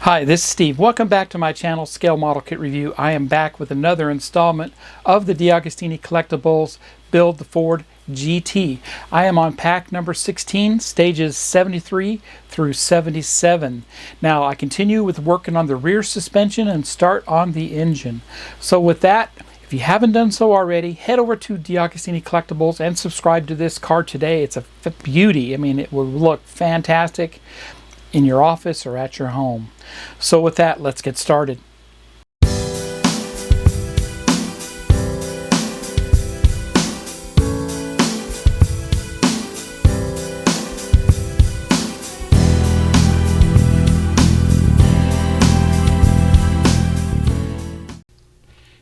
Hi, this is Steve. Welcome back to my channel, Scale Model Kit Review. I am back with another installment of the DeAgostini Collectibles Build the Ford GT. I am on pack number 16, stages 73 through 77. Now, I continue with working on the rear suspension and start on the engine. So with that, if you haven't done so already, head over to DeAgostini Collectibles and subscribe to this car today. It's a beauty. I mean, it will look fantastic in your office or at your home. So with that, let's get started.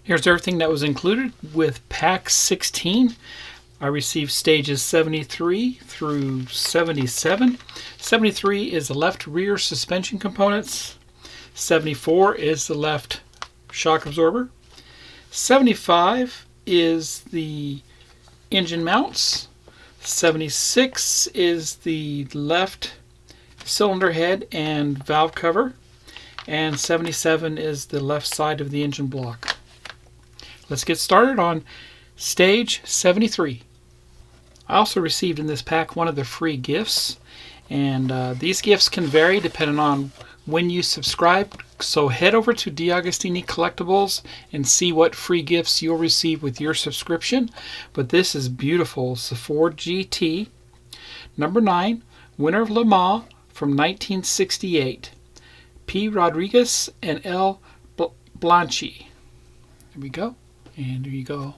Here's everything that was included with pack 16. I received stages 73 through 77. 73 is the left rear suspension components. 74 is the left shock absorber. 75 is the engine mounts. 76 is the left cylinder head and valve cover. And 77 is the left side of the engine block. Let's get started on stage 73. I also received in this pack one of the free gifts, and these gifts can vary depending on when you subscribe. So head over to DeAgostini Collectibles and see what free gifts you'll receive with your subscription. But this is beautiful. It's the Ford GT, number 9, winner of Le Mans from 1968. P. Rodriguez and L. Blanchi. There we go. And there you go.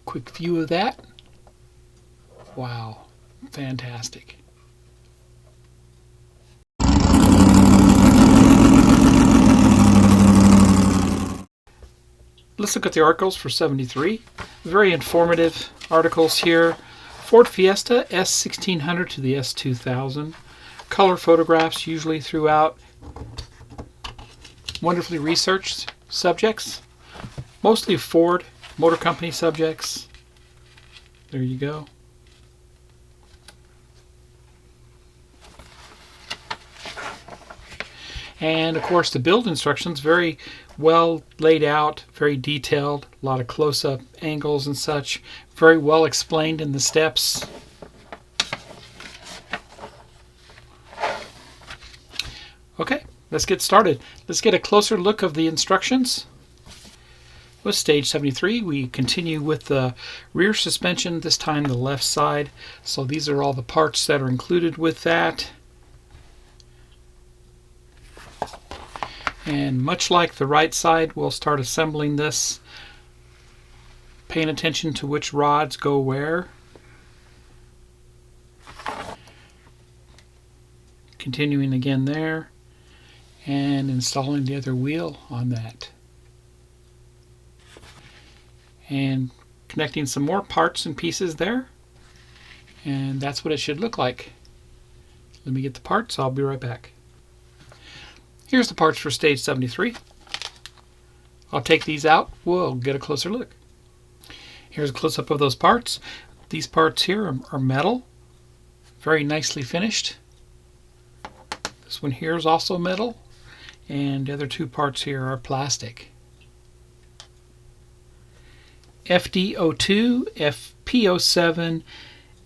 Quick view of that. Wow, fantastic. Let's look at the articles for 73. Very informative articles here. Ford Fiesta S1600 to the S2000. Color photographs usually throughout. Wonderfully researched subjects. Mostly Ford Motor Company subjects. There you go. And of course the build instructions, very well laid out, very detailed, a lot of close-up angles and such, very well explained in the steps. Okay, let's get started. Let's get a closer look of the instructions. With stage 73, we continue with the rear suspension, this time the left side. So these are all the parts that are included with that. And much like the right side, we'll start assembling this, paying attention to which rods go where. Continuing again there, and installing the other wheel on that. And connecting some more parts and pieces there. And that's what it should look like. Let me get the parts, I'll be right back. Here's the parts for stage 73. I'll take these out, we'll get a closer look. Here's a close-up of those parts. These parts here are metal, very nicely finished. This one here is also metal, and the other two parts here are plastic. FD02, FP07,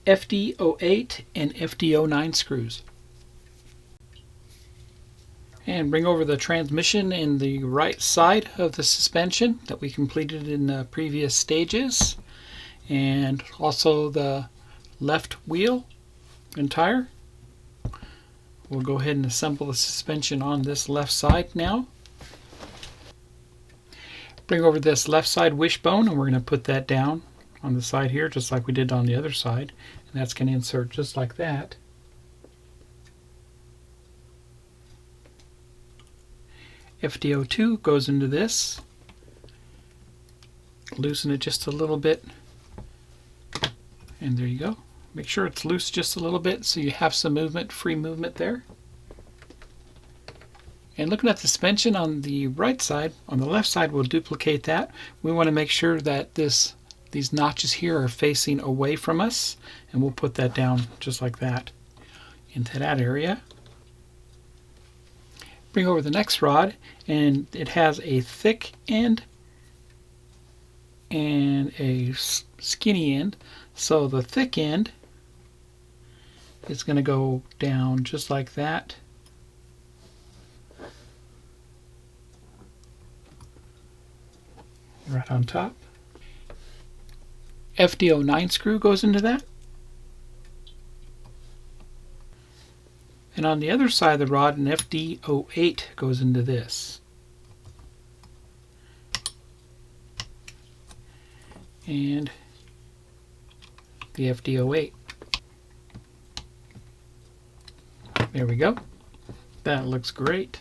FD08, and FD09 screws. And bring over the transmission in the right side of the suspension that we completed in the previous stages, and also the left wheel and tire. We'll go ahead and assemble the suspension on this left side now. Bring over this left side wishbone, and we're going to put that down on the side here just like we did on the other side, and that's going to insert just like that. FD02 goes into this. Loosen it just a little bit, and there you go. Make sure it's loose just a little bit so you have some movement, free movement there. And looking at the suspension on the right side, on the left side we'll duplicate that. We want to make sure that these notches here are facing away from us, and we'll put that down just like that into that area. bring over the next rod, and it has a thick end and a skinny end. So the thick end is going to go down just like that. Right on top. FD09 screw goes into that. And on the other side of the rod, an FD08 goes into this. And the FD08. There we go. That looks great.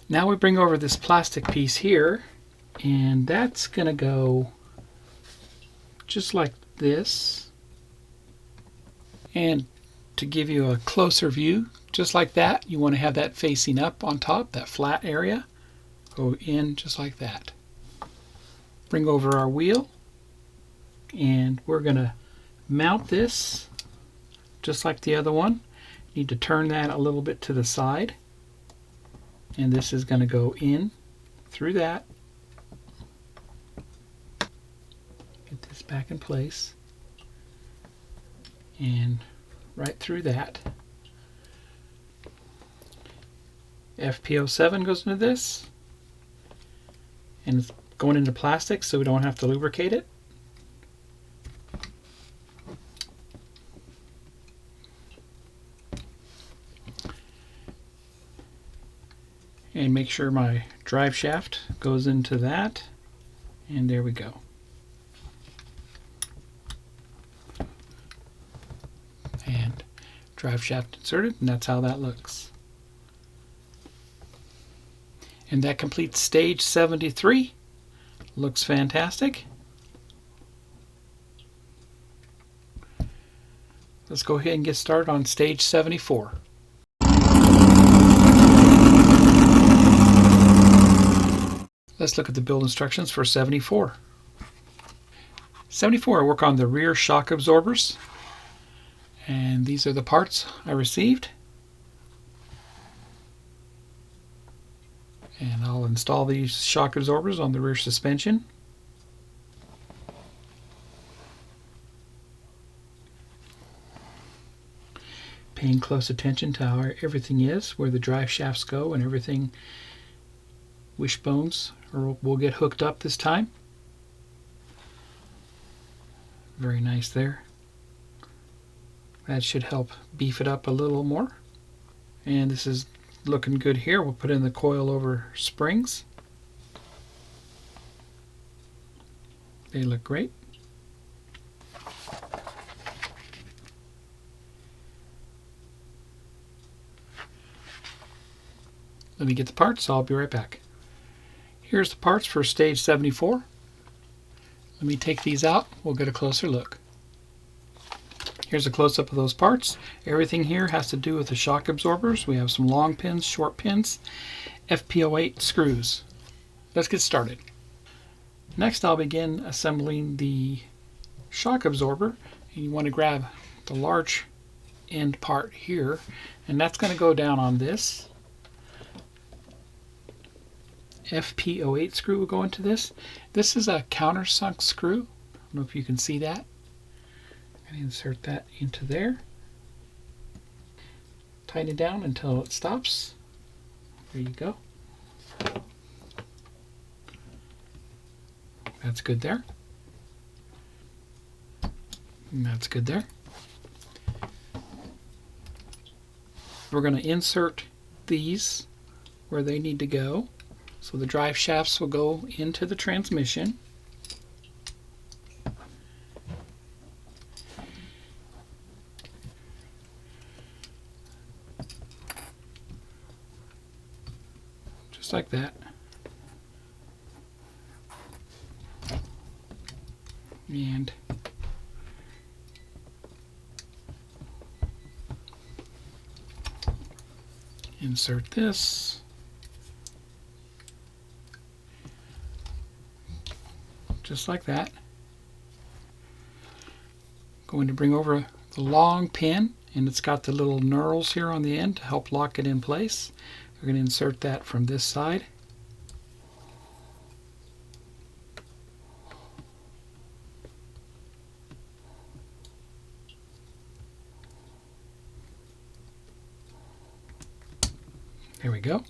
Now we bring over this plastic piece here, and that's going to go just like this. And to give you a closer view, just like that, you want to have that facing up on top, that flat area. Go in just like that. Bring over our wheel, and we're going to mount this just like the other one. Need to turn that a little bit to the side, and this is going to go in through that. Get this back in place, and right through that. FP07 goes into this, and it's going into plastic so we don't have to lubricate it. And make sure my drive shaft goes into that, and there we go. And drive shaft inserted, and that's how that looks. And that completes stage 73. Looks fantastic. Let's go ahead and get started on stage 74. Let's look at the build instructions for 74. 74, I work on the rear shock absorbers. And these are the parts I received. And I'll install these shock absorbers on the rear suspension. Paying close attention to how everything is, where the drive shafts go, and everything wishbones will get hooked up this time. Very nice there. That should help beef it up a little more. And this is looking good here. We'll put in the coil-over springs. They look great. Let me get the parts. I'll be right back. Here's the parts for stage 74. Let me take these out. We'll get a closer look. Here's a close-up of those parts. Everything here has to do with the shock absorbers. We have some long pins, short pins, FP08 screws. Let's get started. Next, I'll begin assembling the shock absorber. And you want to grab the large end part here, and that's going to go down on this. FP08 screw will go into this. This is a countersunk screw. I don't know if you can see that. And insert that into there. Tighten it down until it stops. There you go. That's good there. And that's good there. We're going to insert these where they need to go. So the drive shafts will go into the transmission. Just like that. And insert this. Just like that. Going to bring over the long pin and it's got the little knurls here on the end to help lock it in place. We're going to insert that from this side. There we go.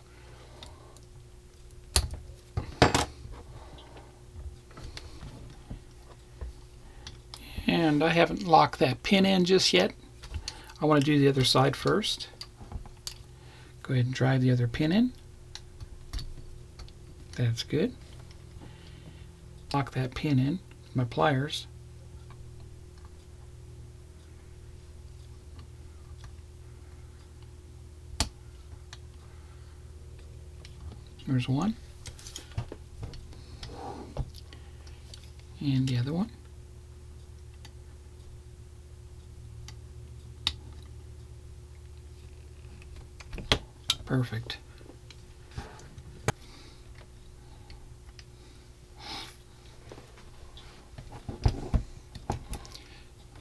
And I haven't locked that pin in just yet. I want to do the other side first. Go ahead and drive the other pin in. That's good. Lock that pin in with my pliers. There's one. And the other one. Perfect.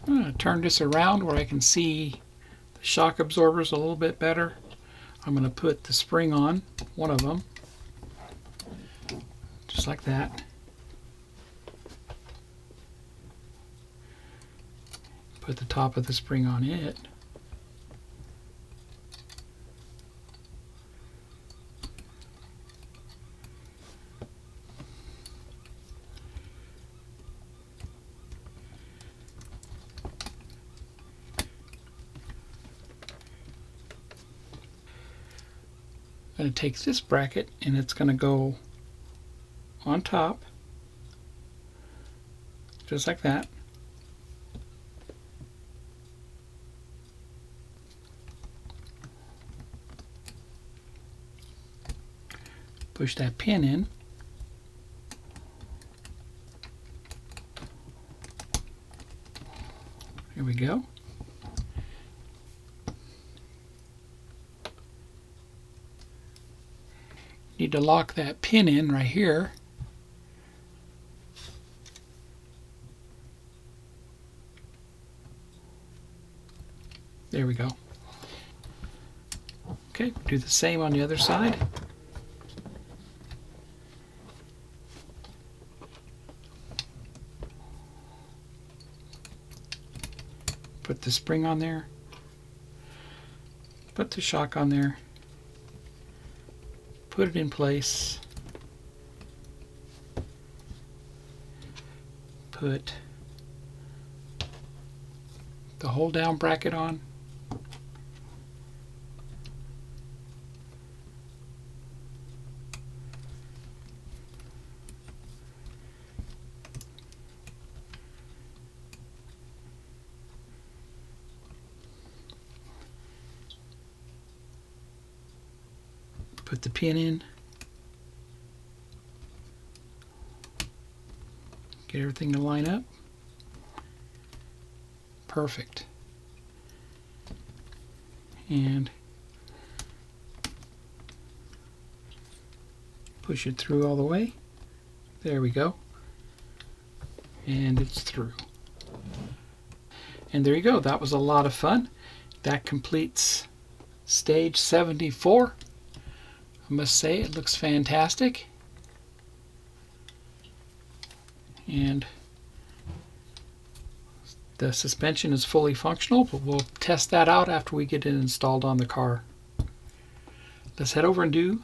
I'm going to turn this around where I can see the shock absorbers a little bit better. I'm going to put the spring on one of them, just like that. Put the top of the spring on it. I'm going to take this bracket and it's going to go on top, just like that. Push that pin in. Here we go. Need to lock that pin in right here. There we go. Okay, do the same on the other side. Put the spring on there. Put the shock on there. Put it in place. Put the hold down bracket on. Put the pin in. Get everything to line up. Perfect. And push it through all the way. There we go. And it's through. And there you go. That was a lot of fun. That completes stage 74. I must say it looks fantastic. And the suspension is fully functional, but we'll test that out after we get it installed on the car. Let's head over and do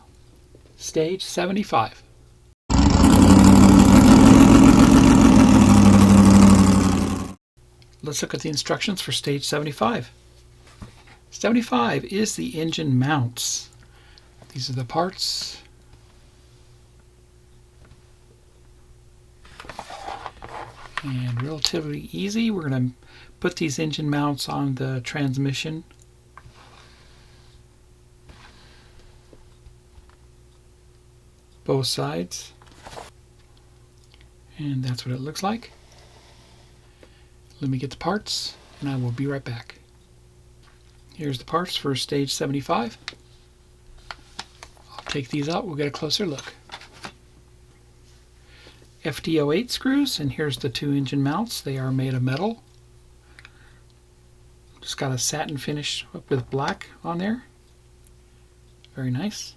stage 75. Let's look at the instructions for stage 75. 75 is the engine mounts. These are the parts. And relatively easy. We're going to put these engine mounts on the transmission. Both sides. And that's what it looks like. Let me get the parts and I will be right back. Here's the parts for stage 75. I'll take these out, we'll get a closer look. FD08 screws, and here's the two engine mounts. They are made of metal. Just got a satin finish with black on there. Very nice.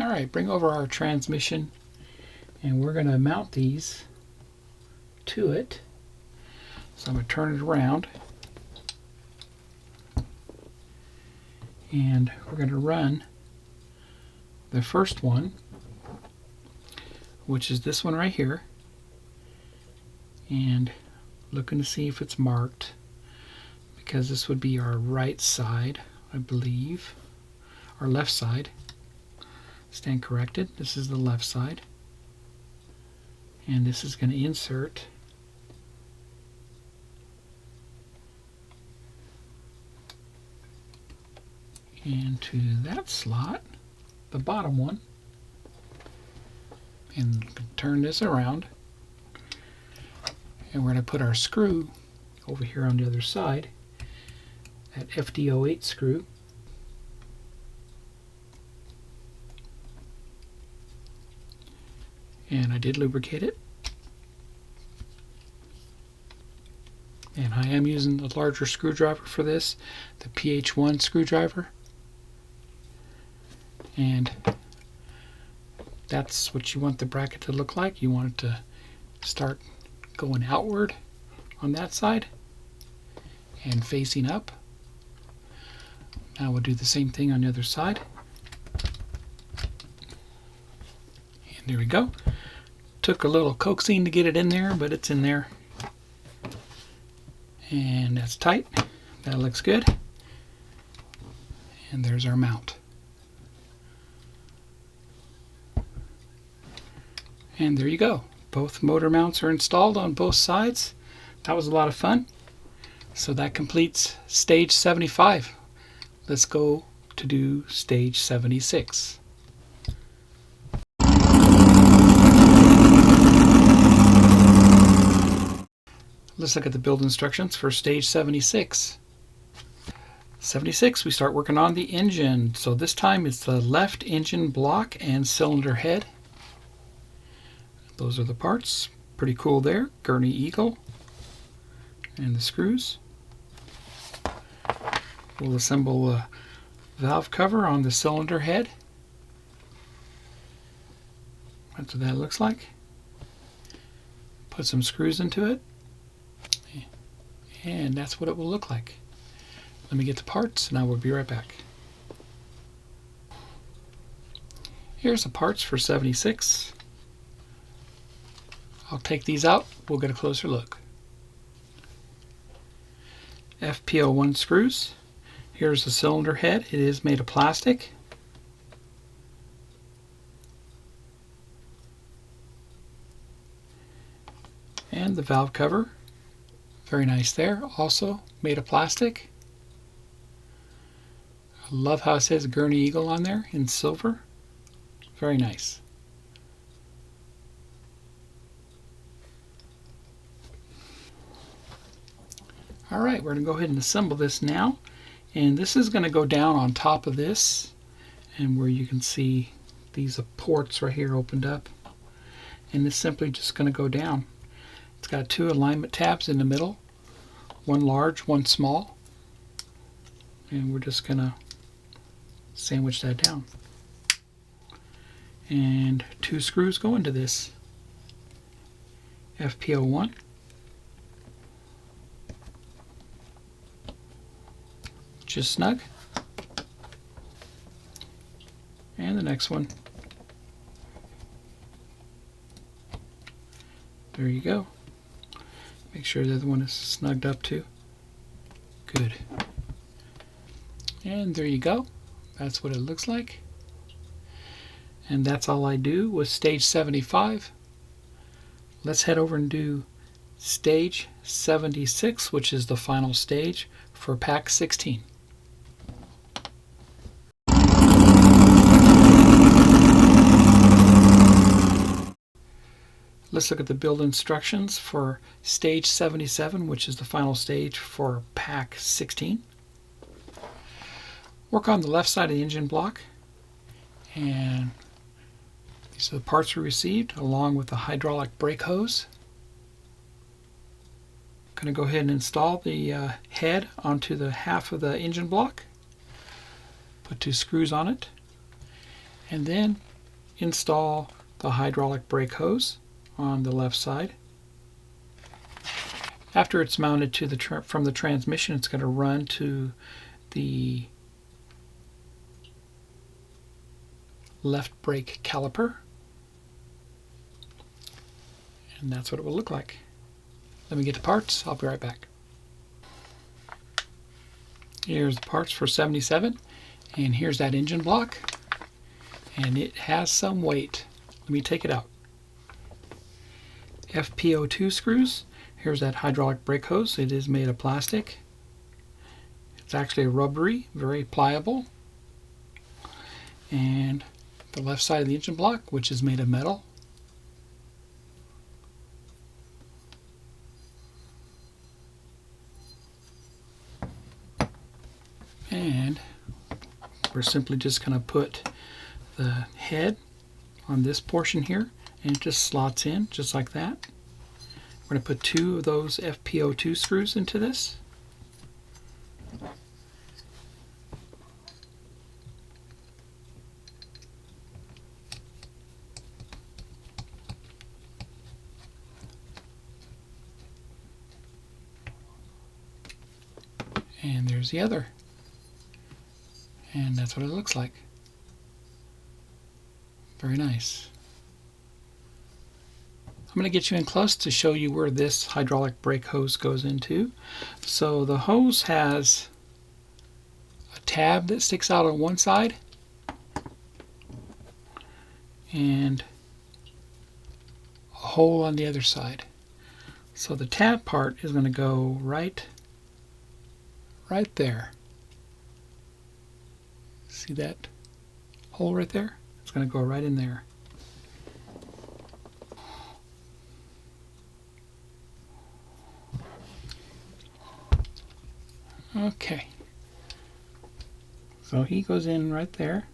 Alright, bring over our transmission, and we're going to mount these to it. So I'm going to turn it around, and we're going to run the first one, which is this one right here, and looking to see if it's marked, because this would be our right side, I believe, our left side. Stand corrected. This is the left side, and this is going to insert into that slot, the bottom one, and turn this around, and we're going to put our screw over here on the other side, that FD08 screw. And I did lubricate it. And I am using the larger screwdriver for this, the PH1 screwdriver. And that's what you want the bracket to look like. You want it to start going outward on that side and facing up. Now we'll do the same thing on the other side. And there we go. Took a little coaxing to get it in there, but it's in there. And that's tight. That looks good. And there's our mount. And there you go. Both motor mounts are installed on both sides. That was a lot of fun. So that completes stage 75. Let's go to do stage 76. Let's look at the build instructions for stage 76. 76, we start working on the engine. So this time it's the left engine block and cylinder head. Those are the parts. Pretty cool there. Gurney Eagle and the screws. We'll assemble a valve cover on the cylinder head. That's what that looks like. Put some screws into it. And that's what it will look like. Let me get the parts and I will be right back. Here's the parts for 76. I'll take these out. We'll get a closer look. FP01 screws. Here's the cylinder head. It is made of plastic. And the valve cover. Very nice there. Also made of plastic. I love how it says Gurney Eagle on there in silver. Very nice. Alright, we're going to go ahead and assemble this now. And this is going to go down on top of this. And where you can see these ports right here opened up. And it's simply just going to go down. It's got two alignment tabs in the middle. One large, one small. And we're just going to sandwich that down. And two screws go into this. FP01. Just snug. And the next one. There you go. Make sure the other one is snugged up too. Good. And there you go. That's what it looks like. And that's all I do with stage 75. Let's head over and do stage 76, which is the final stage for pack 16. Let's look at the build instructions for stage 77, which is the final stage for pack 16. Work on the left side of the engine block, and These are the parts we received, along with the hydraulic brake hose. I'm going to go ahead and install the head onto the half of the engine block. Put 2 screws on it, and then install the hydraulic brake hose on the left side. After it's mounted to the from the transmission, it's going to run to the left brake caliper, and that's what it will look like. Let me get the parts. I'll be right back. Here's the parts for 77, and here's that engine block, and it has some weight. Let me take it out. FPO2 screws. Here's that hydraulic brake hose. It is made of plastic. It's actually rubbery, very pliable. And the left side of the engine block, which is made of metal. And we're simply just going to put the head on this portion here, and it just slots in just like that. We're going to put 2 of those FPO2 screws into this. And there's the other. And that's what it looks like. Very nice. I'm going to get you in close to show you where this hydraulic brake hose goes into. So the hose has a tab that sticks out on one side and a hole on the other side. So the tab part is going to go right there. See that hole right there? It's going to go right in there. Okay, so he goes in right there.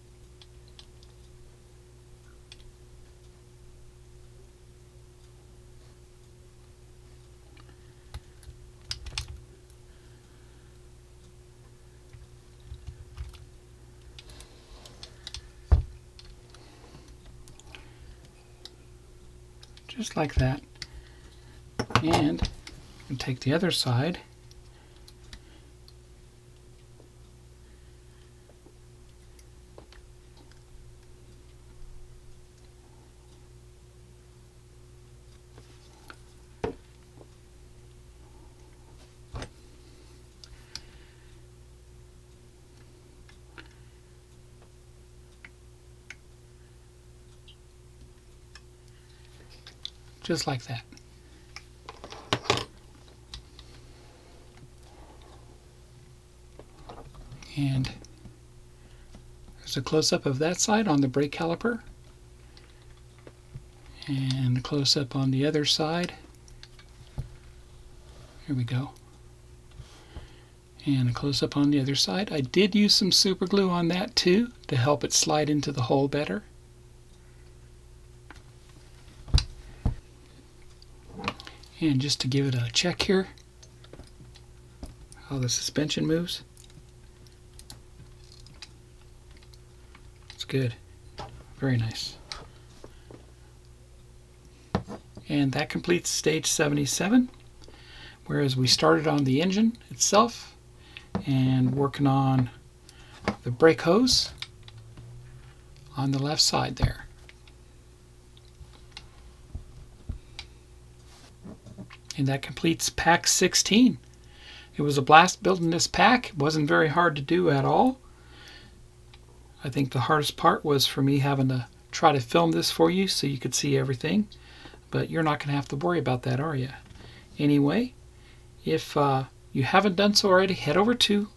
Just like that. And we'll take the other side. Just like that. And there's a close-up of that side on the brake caliper, and a close-up on the other side. Here we go. And a close-up on the other side. I did use some super glue on that too to help it slide into the hole better. And just to give it a check here, how the suspension moves. It's good. Very nice. And that completes stage 77, whereas we started on the engine itself and working on the brake hose on the left side there. And that completes pack 16. It was a blast building this pack. It wasn't very hard to do at all. I think the hardest part was for me having to try to film this for you so you could see everything. But you're not going to have to worry about that, are you? Anyway, if you haven't done so already, head over to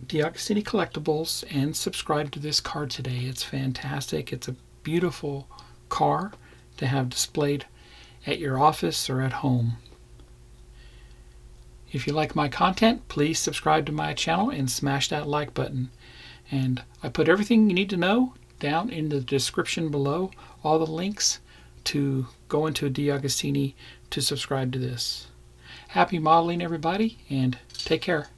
DeAgostini Collectibles and subscribe to this car today. It's fantastic. It's a beautiful car to have displayed at your office or at home. If you like my content, please subscribe to my channel and smash that like button. And I put everything you need to know down in the description below all the links to go into DeAgostini to subscribe to this. Happy modeling, everybody, and take care.